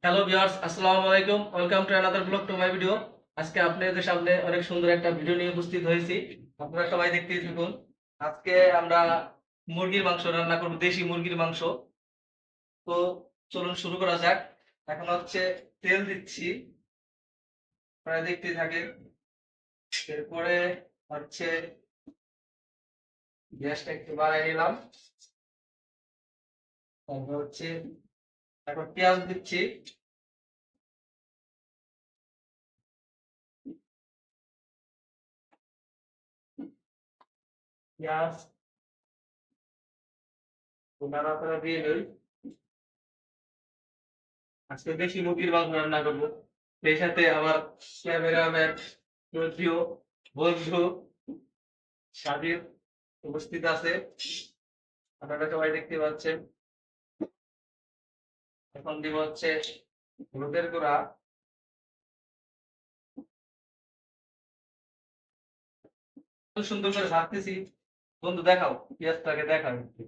Hello viewers, আসসালামু আলাইকুম। Welcome to another blog to my video. আজকে আপনাদের সামনে অনেক সুন্দর একটা ভিডিও নিয়ে উপস্থিত হয়েছি। আপনারা সবাই দেখতেই থাকুন। আজকে আমরা মুরগির মাংস রান্না করব, দেশি মুরগির মাংস। তো চলুন শুরু করা যাক। এখন হচ্ছে তেল দিচ্ছি, আপনারা দেখতেই থাকেন। এরপরে হচ্ছে গ্যাসটা একটু বাড়াই নিলাম। তারপর হচ্ছে এখন পেঁয়াজ দিচ্ছি। পেঁয়াজ নাড়াচাড়া দিয়ে নিই। আজকে দেশি মুরগির মাংস রান্না করবো, সেই সাথে আমার ক্যামেরাম্যান প্রিয় বন্ধু সাজিদ উপস্থিত আছে, আপনারা সবাই দেখতে পাচ্ছেন। এখন দিব হচ্ছে হলুদের গুঁড়া। খুব সুন্দর করে ভাজতেছি। বন্ধু দেখাও, পেঁয়াজটাকে দেখাও একটু।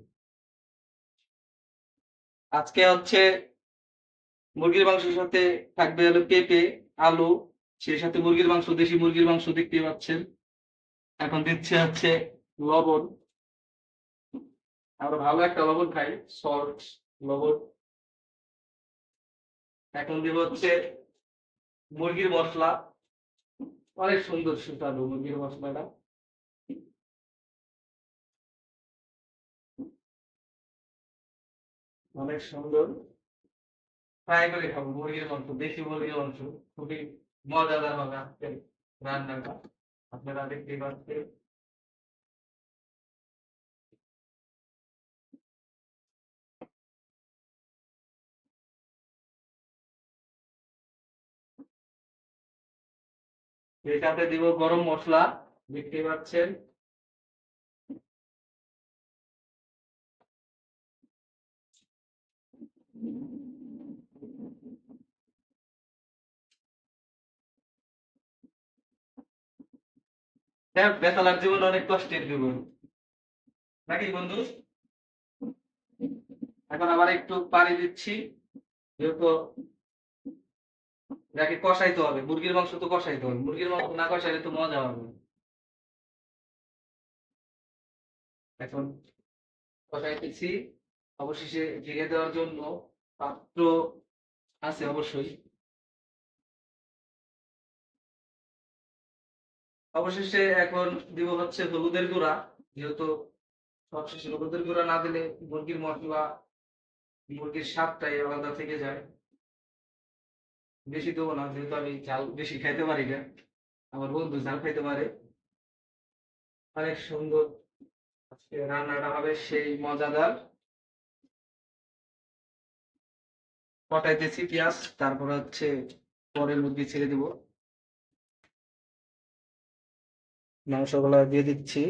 আজকে হচ্ছে মুরগির মাংসের সাথে থাকবে হলো পেঁপে, আলু, সেই সাথে মুরগির মাংস, দেশি মুরগির মাংস দেখতে পাচ্ছেন। এখন দিচ্ছে হচ্ছে লবণ। আমরা ভালো একটা লবণ খাই, সল্ট লবণ। এখন দিব হচ্ছে মুরগির মশলা। অনেক সুন্দর সুস্বাদু মুরগির মশলাটা। অনেক সুন্দর। ফ্রাই করে খাবো মুরগির মাংস, দেশি মুরগির মাংস। খুবই মজাদার হবে আজকের রান্নাটা, আপনারা দেখতেই পাচ্ছেন। এটাতে দিব গরম মশলা, দেখতেই পাচ্ছেন। হ্যাঁ, বেচালার জীবন অনেক কষ্টের জীবন, নাকি বন্ধু? এখন আবার একটু পানি দিচ্ছি, যেহেতু যাকে কষাইতে হবে, মুরগির মাংস তো কষাইতে হবে, মুরগির মাংস না কষাইলে তো মজা হবে না। এখন কষাইতেছি। অবশেষে ঢেকে দেওয়ার জন্য পাত্র আছে অবশ্যই। অবশেষে এখন দিব হচ্ছে হলুদের গুঁড়া, যেহেতু সবশেষে হলুদের গুঁড়া না দিলে মুরগির মশলা, মুরগির স্বাদটাই আলাদা থেকে যায়। বেশি দেবো না, যেহেতু আমি ঝাল বেশি খাইতে পারি না, আমার বন্ধু ঝাল খাইতে পারে। অনেক সুন্দর আজকে রান্নাটা হবে, সেই মজাদার। কটাইতেছি পেঁয়াজ, তারপর হচ্ছে পরে মুরগি ছেড়ে দিব, মাংসগুলা দিয়ে দিচ্ছি,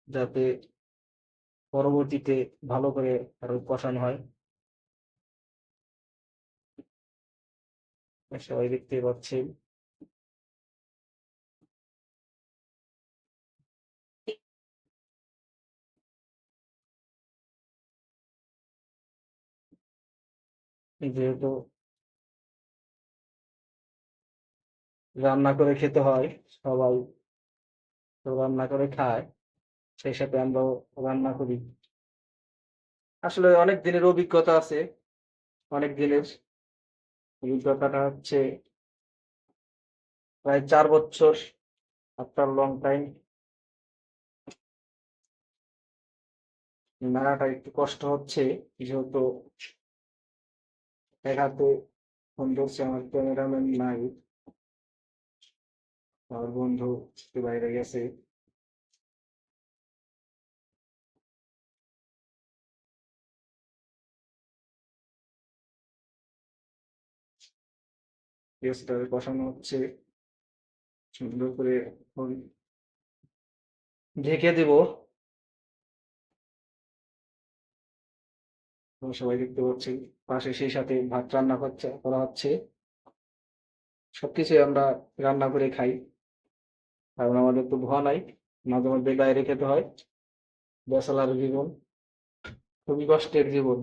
যাতে পরবর্তীতে ভালো করে আরো কষানো হয়। সবাই দেখতে পাচ্ছেন। যেহেতু রান্না করে খেতে হয়, সবাই তো রান্না করে খায়, সেই সাথে আমরাও রান্না করি। আসলে অনেক দিনের অভিজ্ঞতা আছে, অনেক দিনের অভিজ্ঞতাটা হচ্ছে প্রায় 4 বছর, আফটার লং টাইম। নাড়াটা একটু কষ্ট হচ্ছে, যেহেতু এক হাতে ফোন ধরছে, আমার ক্যামেরাম্যান নাই, আমার বন্ধু একটু বাইরে গেছে। পেঁয়াজটা কষানো হচ্ছে সুন্দর করে, এখন ঢেকে দেব। সবাই দেখতে পাচ্ছি, পাশে সেই সাথে ভাত রান্না করা হচ্ছে। সবকিছু আমরা রান্না করে খাই, কারণ আমাদের তো ধোয়া নাই, মাঝে মধ্যে বাইরে খেতে হয়। বেসালার জীবন খুবই কষ্টের জীবন।